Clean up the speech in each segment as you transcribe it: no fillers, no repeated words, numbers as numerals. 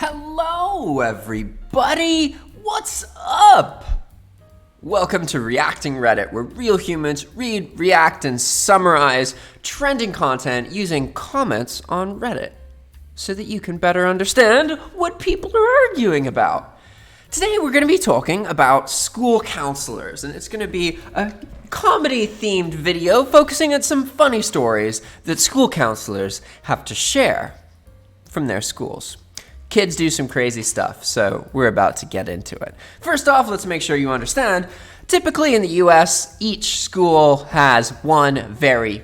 Hello, everybody! What's up? Welcome to Reacting Reddit, where real humans read, react, and summarize trending content using comments on Reddit so that you can better understand what people are arguing about. Today, we're going to be talking about school counselors, and it's going to be a comedy-themed video focusing on some funny stories that school counselors have to share from their schools. Kids do some crazy stuff, so we're about to get into it. First off, let's make sure you understand. Typically in the US, each school has one very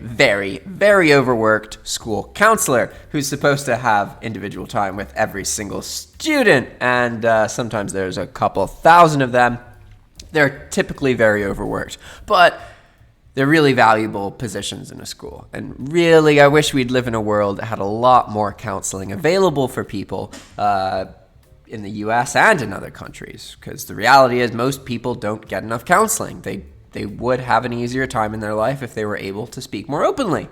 overworked school counselor who's supposed to have individual time with every single student, and sometimes there's a couple thousand of them. They're typically very overworked, but they're really valuable positions in a school. And really, I wish we'd live in a world that had a lot more counseling available for people in the US and in other countries. Because the reality is most people don't get enough counseling. They would have an easier time in their life if they were able to speak more openly.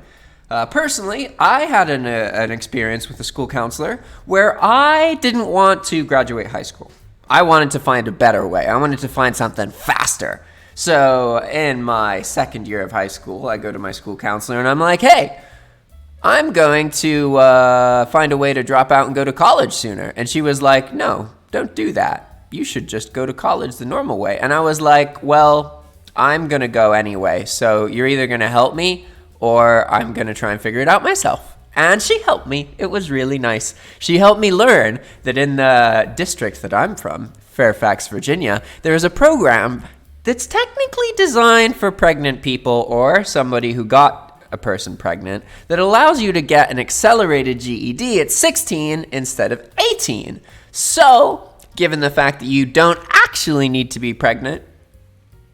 Personally, I had an experience with a school counselor where I didn't want to graduate high school. I wanted to find a better way. I wanted to find something faster. So in my second year of high school, I go to my school counselor and I'm like, hey, I'm going to find a way to drop out and go to college sooner. And she was like, no, don't do that. You should just go to college the normal way. And I was like, well, I'm going to go anyway. So you're either going to help me or I'm going to try and figure it out myself. And she helped me. It was really nice. She helped me learn that in the district that I'm from, Fairfax, Virginia, there is a program that's technically designed for pregnant people or somebody who got a person pregnant that allows you to get an accelerated GED at 16 instead of 18. So, given the fact that you don't actually need to be pregnant,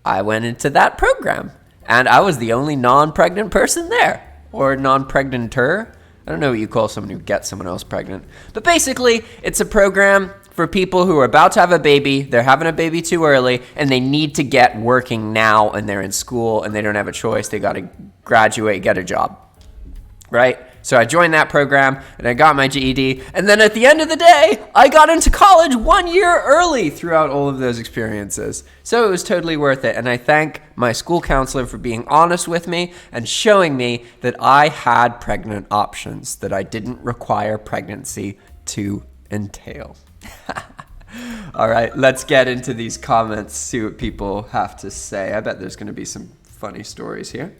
I went into that program. And I was the only non-pregnant person there. Or non-pregnanter. I don't know what you call someone who gets someone else pregnant. But basically, it's a program for people who are about to have a baby, they're having a baby too early, and they need to get working now, and they're in school, and they don't have a choice. They got to graduate, get a job, right? So I joined that program, and I got my GED, and then at the end of the day, I got into college 1 year early throughout all of those experiences. So it was totally worth it, and I thank my school counselor for being honest with me and showing me that I had pregnant options, that I didn't require pregnancy to entail. All right, let's get into these comments, see what people have to say. I bet there's going to be some funny stories here.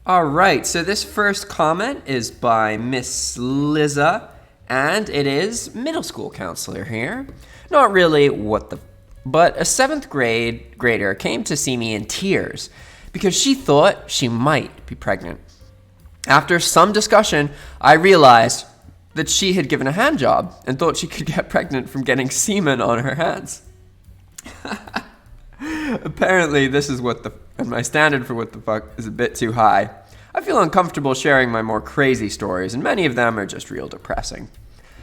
All right, so this first comment is by Miss Liza, and it is middle school counselor here. Not really but a 7th grader came to see me in tears because she thought she might be pregnant. After some discussion, I realized that she had given a hand job and thought she could get pregnant from getting semen on her hands. Apparently, this is and my standard for what the fuck is a bit too high. I feel uncomfortable sharing my more crazy stories, and many of them are just real depressing.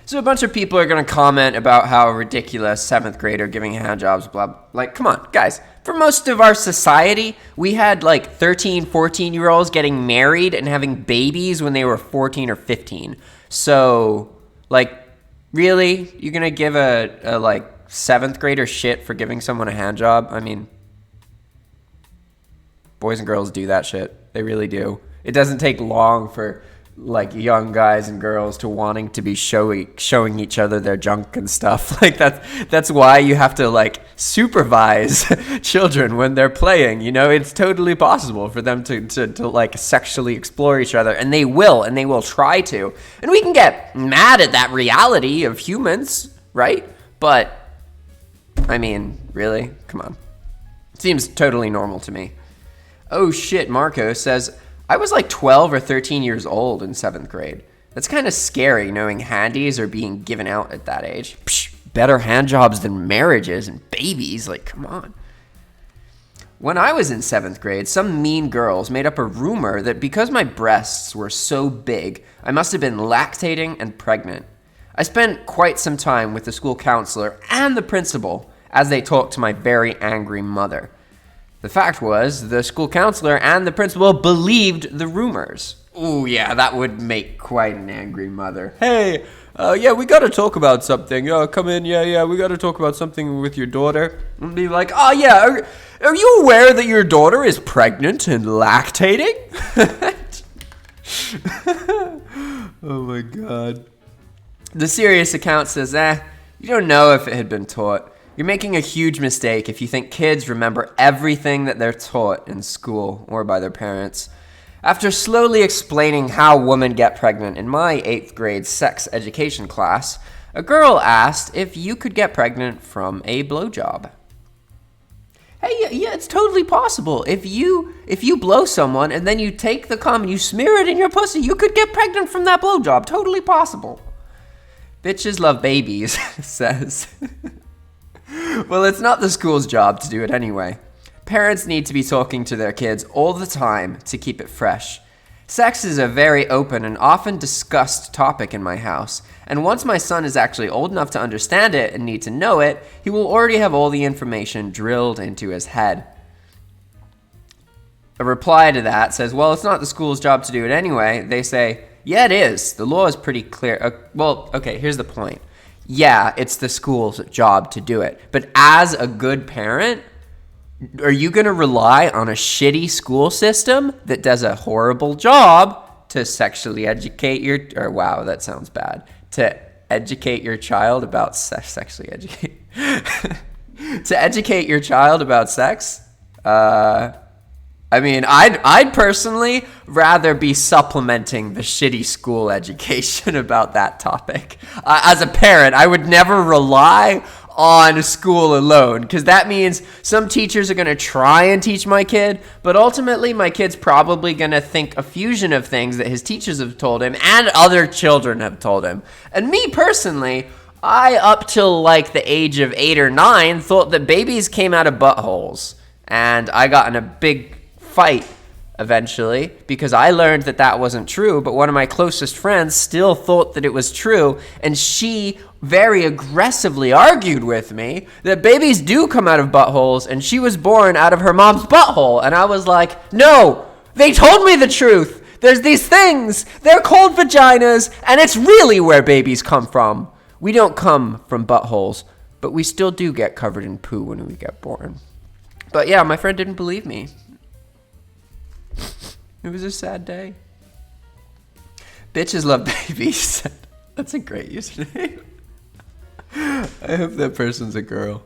So a bunch of people are going to comment about how ridiculous 7th grader giving hand jobs, blah. Like, come on, guys. For most of our society, we had like 13, 14-year-olds getting married and having babies when they were 14 or 15. So, like, really? You're going to give a 7th grader shit for giving someone a hand job? I mean, boys and girls do that shit. They really do. It doesn't take long for like young guys and girls to wanting to be showing each other their junk and stuff. Like that's why you have to like supervise children when they're playing. You know, it's totally possible for them to like sexually explore each other, and they will try to. And we can get mad at that reality of humans, right? But I mean, really? Come on. Seems totally normal to me. Oh shit, Marco says, I was like 12 or 13 years old in 7th grade. That's kind of scary knowing handies are being given out at that age. Psh, better hand jobs than marriages and babies, like come on. When I was in 7th grade, some mean girls made up a rumor that because my breasts were so big, I must have been lactating and pregnant. I spent quite some time with the school counselor and the principal as they talked to my very angry mother. The fact was, the school counselor and the principal believed the rumors. Ooh, yeah, that would make quite an angry mother. Hey, Yeah, we gotta talk about something. Come in, yeah, we gotta talk about something with your daughter. And be like, oh yeah, are you aware that your daughter is pregnant and lactating? Oh my god. The serious account says, you don't know if it had been taught. You're making a huge mistake if you think kids remember everything that they're taught in school or by their parents. After slowly explaining how women get pregnant in my 8th grade sex education class, a girl asked if you could get pregnant from a blowjob. Hey, yeah, it's totally possible. If you blow someone and then you take the cum and you smear it in your pussy, you could get pregnant from that blowjob. Totally possible. Bitches love babies, says. Well, it's not the school's job to do it anyway. Parents need to be talking to their kids all the time to keep it fresh. Sex is a very open and often discussed topic in my house, and once my son is actually old enough to understand it and need to know it, he will already have all the information drilled into his head. A reply to that says, well, it's not the school's job to do it anyway. They say, yeah, it is. The law is pretty clear. Okay, here's the point. Yeah, it's the school's job to do it. But as a good parent, are you going to rely on a shitty school system that does a horrible job to sexually educate wow, that sounds bad. To educate your child about sexually educate. To educate your child about sex? I mean, I'd personally rather be supplementing the shitty school education about that topic. As a parent, I would never rely on school alone, because that means some teachers are going to try and teach my kid, but ultimately my kid's probably going to think a fusion of things that his teachers have told him and other children have told him. And me personally, I, up till like the age of 8 or 9, thought that babies came out of buttholes. And I got in a big fight eventually because I learned that that wasn't true, but one of my closest friends still thought that it was true, and she very aggressively argued with me that babies do come out of buttholes and she was born out of her mom's butthole. And I was like, no, they told me the truth. There's these things, they're called vaginas, and it's really where babies come from. We don't come from buttholes, but we still do get covered in poo when we get born. But yeah, my friend didn't believe me. It was a sad day. Bitches love babies. That's a great username. I hope that person's a girl.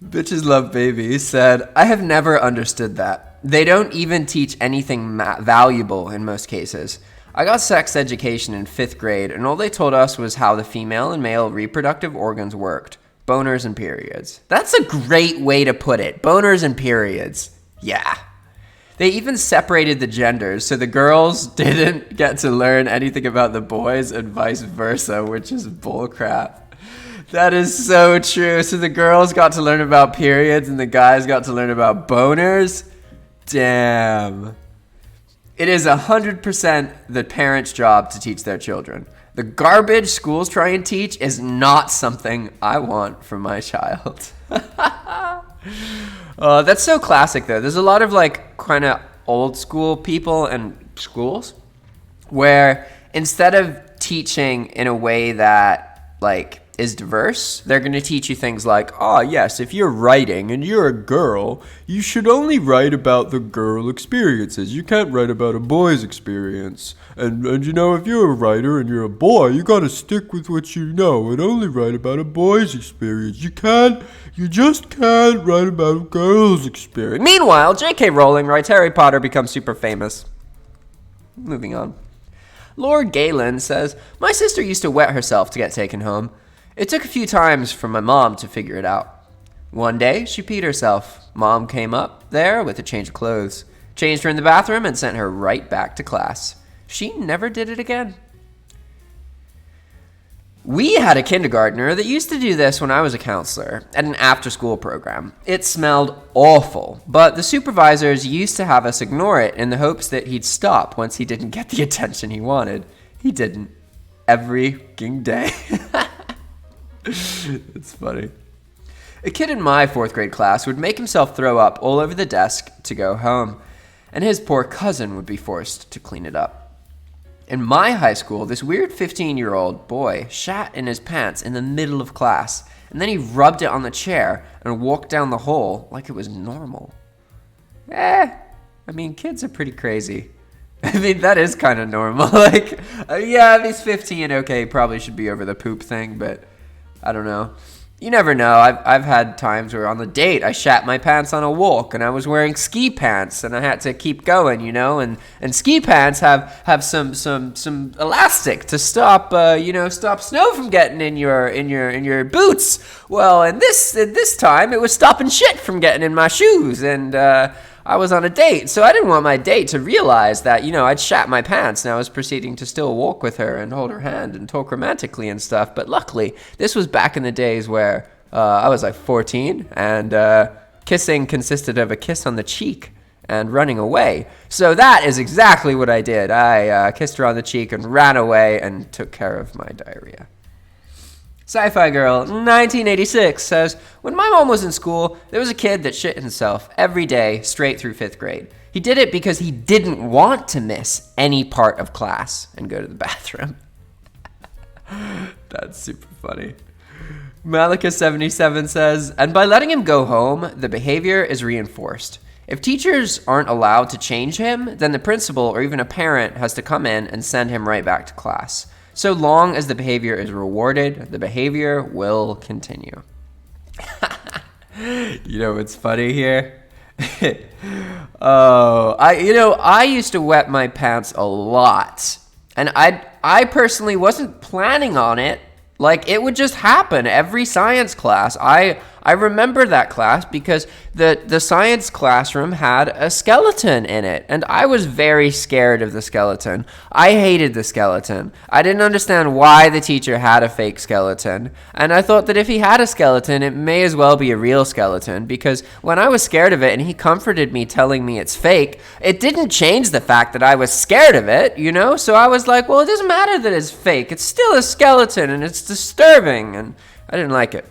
Bitches love babies said, I have never understood that. They don't even teach anything valuable in most cases. I got sex education in 5th grade, and all they told us was how the female and male reproductive organs worked. Boners and periods. That's a great way to put it. Boners and periods. Yeah. They even separated the genders, so the girls didn't get to learn anything about the boys and vice versa, which is bullcrap. That is so true. So the girls got to learn about periods and the guys got to learn about boners? Damn. It is 100% the parent's job to teach their children. The garbage schools try and teach is not something I want for my child. That's so classic, though. There's a lot of like kind of old school people and schools where instead of teaching in a way that like is diverse, they're going to teach you things like, yes, if you're writing and you're a girl, you should only write about the girl experiences. You can't write about a boy's experience. And you know, if you're a writer and you're a boy, you got to stick with what you know and only write about a boy's experience. You just can't write about a girl's experience. Meanwhile, J.K. Rowling writes Harry Potter becomes super famous. Moving on. Lord Galen says, my sister used to wet herself to get taken home. It took a few times for my mom to figure it out. One day, she peed herself. Mom came up there with a change of clothes, changed her in the bathroom, and sent her right back to class. She never did it again. We had a kindergartner that used to do this when I was a counselor at an after-school program. It smelled awful, but the supervisors used to have us ignore it in the hopes that he'd stop once he didn't get the attention he wanted. He didn't. Every fucking day. It's funny. A kid in my 4th grade class would make himself throw up all over the desk to go home, and his poor cousin would be forced to clean it up. In my high school, this weird 15-year-old boy shat in his pants in the middle of class, and then he rubbed it on the chair and walked down the hall like it was normal. I mean, kids are pretty crazy. I mean, that is kind of normal. Like, yeah, if he's 15, okay, probably should be over the poop thing, but I don't know. You never know. I've had times where on the date I shat my pants on a walk and I was wearing ski pants and I had to keep going, you know, and ski pants have some elastic to stop stop snow from getting in your boots. Well, and this time it was stopping shit from getting in my shoes, and I was on a date, so I didn't want my date to realize that, I'd shat my pants, and I was proceeding to still walk with her and hold her hand and talk romantically and stuff. But luckily, this was back in the days where I was like 14, and kissing consisted of a kiss on the cheek and running away. So that is exactly what I did. I kissed her on the cheek and ran away and took care of my diarrhea. Sci-Fi Girl 1986 says, when my mom was in school, there was a kid that shit himself every day straight through 5th grade. He did it because he didn't want to miss any part of class and go to the bathroom. That's super funny. Malika77 says, and by letting him go home, the behavior is reinforced. If teachers aren't allowed to change him, then the principal or even a parent has to come in and send him right back to class. So long as the behavior is rewarded, the behavior will continue. You know what's funny here? I used to wet my pants a lot. And I personally wasn't planning on it. Like, it would just happen every science class. I remember that class because the science classroom had a skeleton in it, and I was very scared of the skeleton. I hated the skeleton. I didn't understand why the teacher had a fake skeleton, and I thought that if he had a skeleton, it may as well be a real skeleton, because when I was scared of it and he comforted me telling me it's fake, it didn't change the fact that I was scared of it, So I was like, well, it doesn't matter that it's fake. It's still a skeleton, and it's disturbing, and I didn't like it.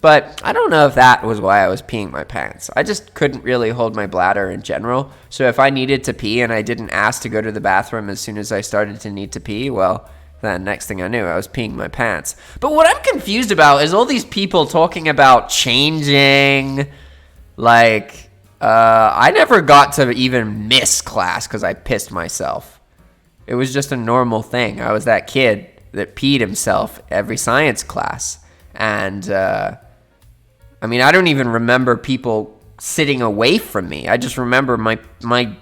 But I don't know if that was why I was peeing my pants. I just couldn't really hold my bladder in general. So if I needed to pee and I didn't ask to go to the bathroom as soon as I started to need to pee, well, then next thing I knew, I was peeing my pants. But what I'm confused about is all these people talking about changing. Like, I never got to even miss class because I pissed myself. It was just a normal thing. I was that kid that peed himself every science class. And, I don't even remember people sitting away from me. I just remember my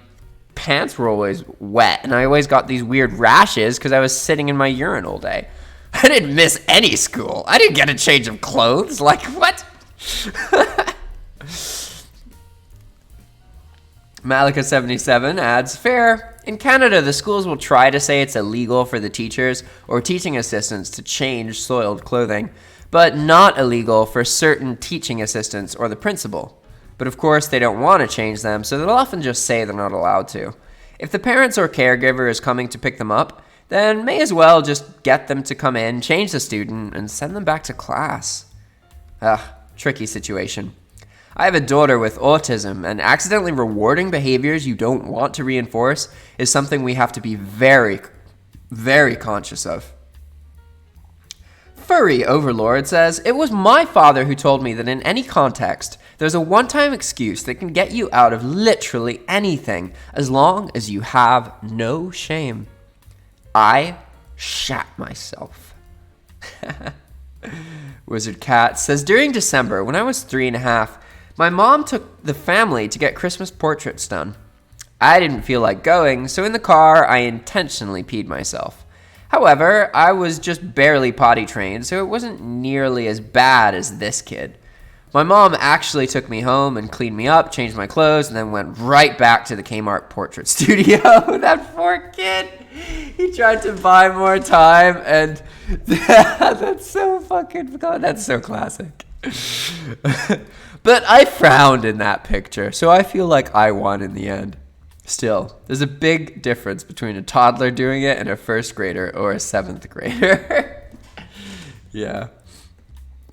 pants were always wet, and I always got these weird rashes because I was sitting in my urine all day. I didn't miss any school. I didn't get a change of clothes. Like, what? Malika77 adds, fair. In Canada, the schools will try to say it's illegal for the teachers or teaching assistants to change soiled clothing, but not illegal for certain teaching assistants or the principal. But of course, they don't want to change them, so they'll often just say they're not allowed to. If the parents or caregiver is coming to pick them up, then may as well just get them to come in, change the student, and send them back to class. Tricky situation. I have a daughter with autism, and accidentally rewarding behaviors you don't want to reinforce is something we have to be very, very conscious of. Furry Overlord says, it was my father who told me that in any context, there's a one-time excuse that can get you out of literally anything as long as you have no shame. I shat myself. Wizard Cat says, during December, when I was 3.5, my mom took the family to get Christmas portraits done. I didn't feel like going, so in the car, I intentionally peed myself. However, I was just barely potty trained, so it wasn't nearly as bad as this kid. My mom actually took me home and cleaned me up, changed my clothes, and then went right back to the K-mart portrait studio. That poor kid. He tried to buy more time, and that's so fucking fun. That's so classic. But I frowned in that picture, so I feel like I won in the end. Still, there's a big difference between a toddler doing it and a 1st grader or a 7th grader. Yeah.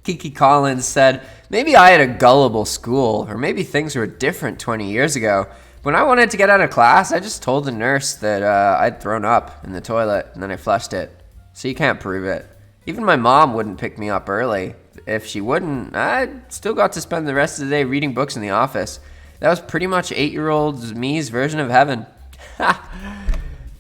Kiki Collins said, maybe I had a gullible school, or maybe things were different 20 years ago, When I wanted to get out of class, I just told the nurse that I'd thrown up in the toilet, and then I flushed it. So you can't prove it. Even my mom wouldn't pick me up early. If she wouldn't, I still got to spend the rest of the day reading books in the office. That was pretty much 8-year-old me's version of heaven.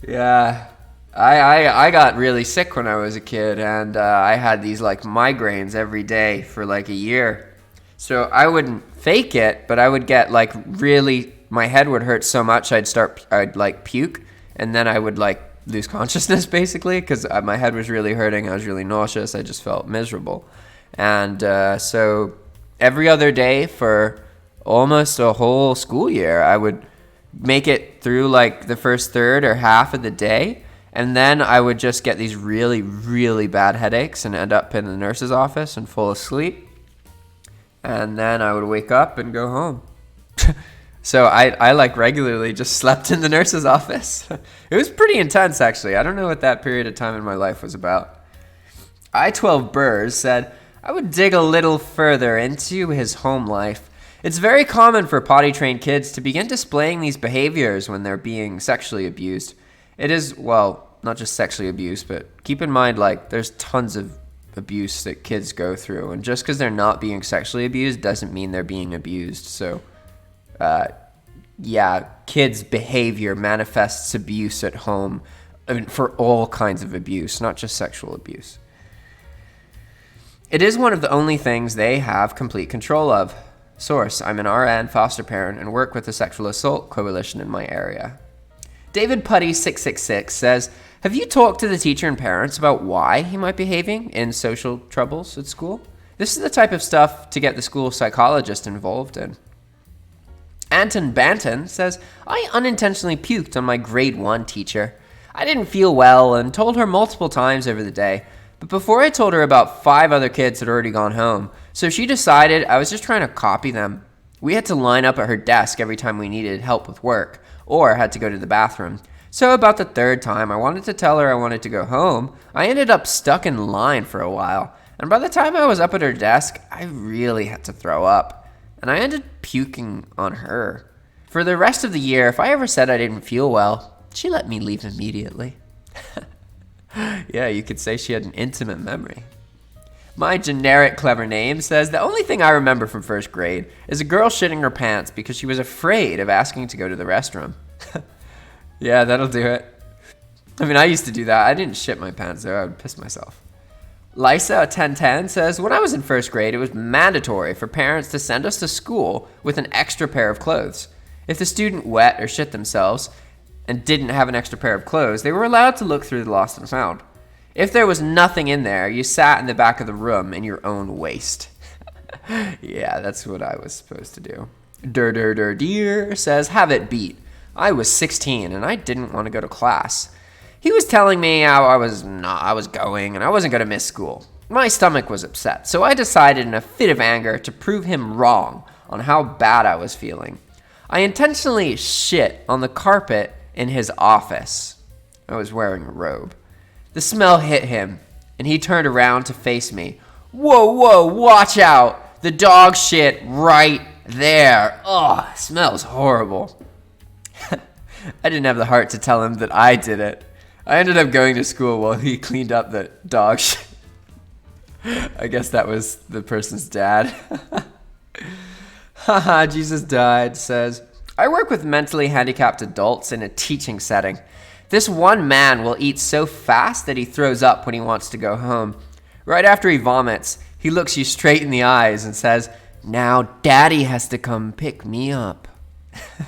Yeah, I got really sick when I was a kid, and I had these like migraines every day for like a year. So I wouldn't fake it, but I would get like really, my head would hurt so much I'd like puke, and then I would like lose consciousness basically because my head was really hurting. I was really nauseous. I just felt miserable. And so every other day for almost a whole school year, I would make it through like the first third or half of the day, and then I would just get these really, really bad headaches and end up in the nurse's office and fall asleep. And then I would wake up and go home. So I like regularly just slept in the nurse's office. It was pretty intense, actually. I don't know what that period of time in my life was about. I-12 Burrs said, I would dig a little further into his home life. It's very common for potty-trained kids to begin displaying these behaviors when they're being sexually abused. It is, well, not just sexually abused, but keep in mind, like, there's tons of abuse that kids go through. And just because they're not being sexually abused doesn't mean they're being abused. So, yeah, kids' behavior manifests abuse at home. I mean, for all kinds of abuse, not just sexual abuse. It is one of the only things they have complete control of. Source, I'm an RN foster parent and work with the Sexual Assault Coalition in my area. David Putty 666 says, have you talked to the teacher and parents about why he might be behaving in social troubles at school? This is the type of stuff to get the school psychologist involved in. Anton Banton says, I unintentionally puked on my grade 1 teacher. I didn't feel well and told her multiple times over the day, but before I told her about 5 other kids had already gone home, so she decided I was just trying to copy them. We had to line up at her desk every time we needed help with work or had to go to the bathroom. So about the 3rd time I wanted to tell her I wanted to go home, I ended up stuck in line for a while, and by the time I was up at her desk, I really had to throw up, and I ended puking on her. For the rest of the year, if I ever said I didn't feel well, she let me leave immediately. Yeah, you could say she had an intimate memory. My generic clever name says the only thing I remember from 1st grade is a girl shitting her pants because she was afraid of asking to go to the restroom. Yeah, that'll do it. I mean, I used to do that. I didn't shit my pants though. I would piss myself. Lisa 1010 says, when I was in 1st grade, it was mandatory for parents to send us to school with an extra pair of clothes. If the student wet or shit themselves and didn't have an extra pair of clothes, they were allowed to look through the lost and found. If there was nothing in there, you sat in the back of the room in your own waste. Yeah, that's what I was supposed to do. Dear says, have it beat. I was 16 and I didn't want to go to class. He was telling me how I was going and I wasn't going to miss school. My stomach was upset, so I decided in a fit of anger to prove him wrong on how bad I was feeling. I intentionally shit on the carpet in his office. I was wearing a robe. The smell hit him, and he turned around to face me. Whoa, watch out! The dog shit right there. Oh, it smells horrible. I didn't have the heart to tell him that I did it. I ended up going to school while he cleaned up the dog shit. I guess that was the person's dad. Haha, Jesus died says, I work with mentally handicapped adults in a teaching setting. This one man will eat so fast that he throws up when he wants to go home. Right after he vomits, he looks you straight in the eyes and says, now daddy has to come pick me up.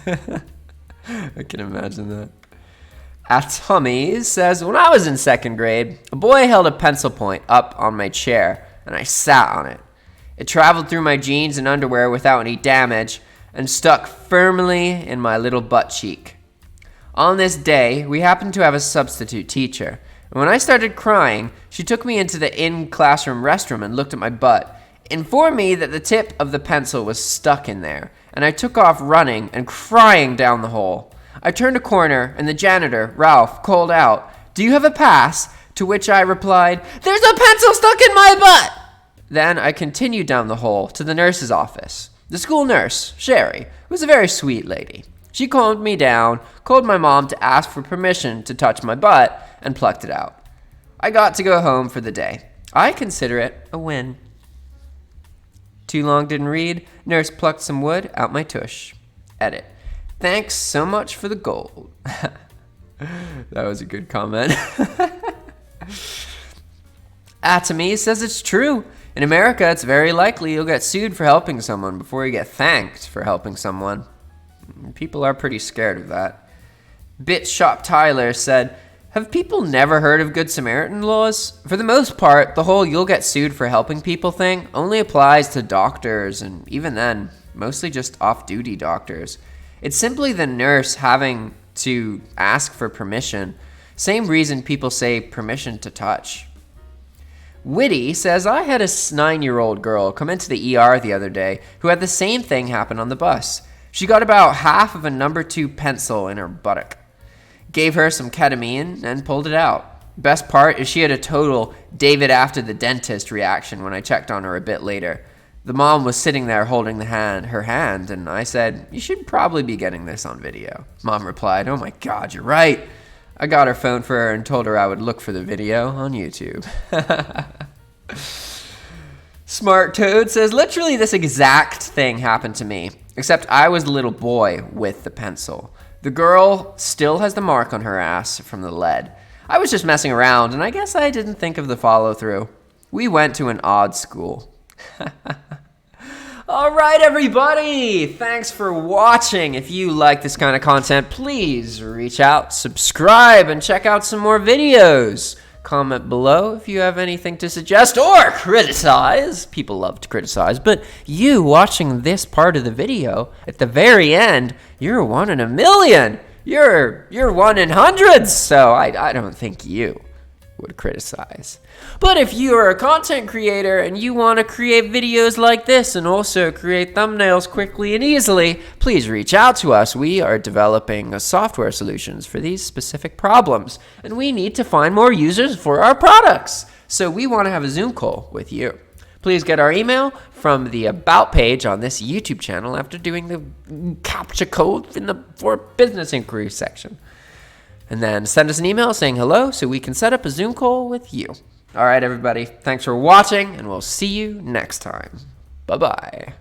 I can imagine that. Atomy says, when I was in 2nd grade, a boy held a pencil point up on my chair and I sat on it. It traveled through my jeans and underwear without any damage and stuck firmly in my little butt cheek. On this day, we happened to have a substitute teacher, and when I started crying, she took me into the in-classroom restroom and looked at my butt, informed me that the tip of the pencil was stuck in there, and I took off running and crying down the hall. I turned a corner, and the janitor, Ralph, called out, do you have a pass? To which I replied, there's a pencil stuck in my butt! Then I continued down the hall to the nurse's office. The school nurse, Sherry, was a very sweet lady. She calmed me down, called my mom to ask for permission to touch my butt, and plucked it out. I got to go home for the day. I consider it a win. Too long didn't read. Nurse plucked some wood out my tush. Edit. Thanks so much for the gold. That was a good comment. Atomy says it's true. In America, it's very likely you'll get sued for helping someone before you get thanked for helping someone. People are pretty scared of that. Bit Shop Tyler said, have people never heard of Good Samaritan laws? For the most part, the whole you'll get sued for helping people thing only applies to doctors, and even then, mostly just off-duty doctors. It's simply the nurse having to ask for permission. Same reason people say permission to touch. Witty says, I had a 9-year-old girl come into the ER the other day who had the same thing happen on the bus. She got about half of a number 2 pencil in her buttock. Gave her some ketamine and pulled it out. Best part is she had a total David after the dentist reaction when I checked on her a bit later. The mom was sitting there holding her hand, and I said, you should probably be getting this on video. Mom replied, oh my God, you're right. I got her phone for her and told her I would look for the video on YouTube. Smart Toad says, literally this exact thing happened to me, except I was the little boy with the pencil. The girl still has the mark on her ass from the lead. I was just messing around, and I guess I didn't think of the follow-through. We went to an odd school. All right, everybody. Thanks for watching. If you like this kind of content, please reach out, subscribe, and check out some more videos. Comment below if you have anything to suggest or criticize. People love to criticize, but you watching this part of the video at the very end, you're 1 in a million. You're 1 in hundreds. So I don't think you would criticize. But if you are a content creator and you want to create videos like this and also create thumbnails quickly and easily, please reach out to us. We are developing software solutions for these specific problems, and we need to find more users for our products. So we want to have a Zoom call with you. Please get our email from the About page on this YouTube channel after doing the CAPTCHA code in the For Business Inquiry section. And then send us an email saying hello so we can set up a Zoom call with you. All right, everybody. Thanks for watching, and we'll see you next time. Bye-bye.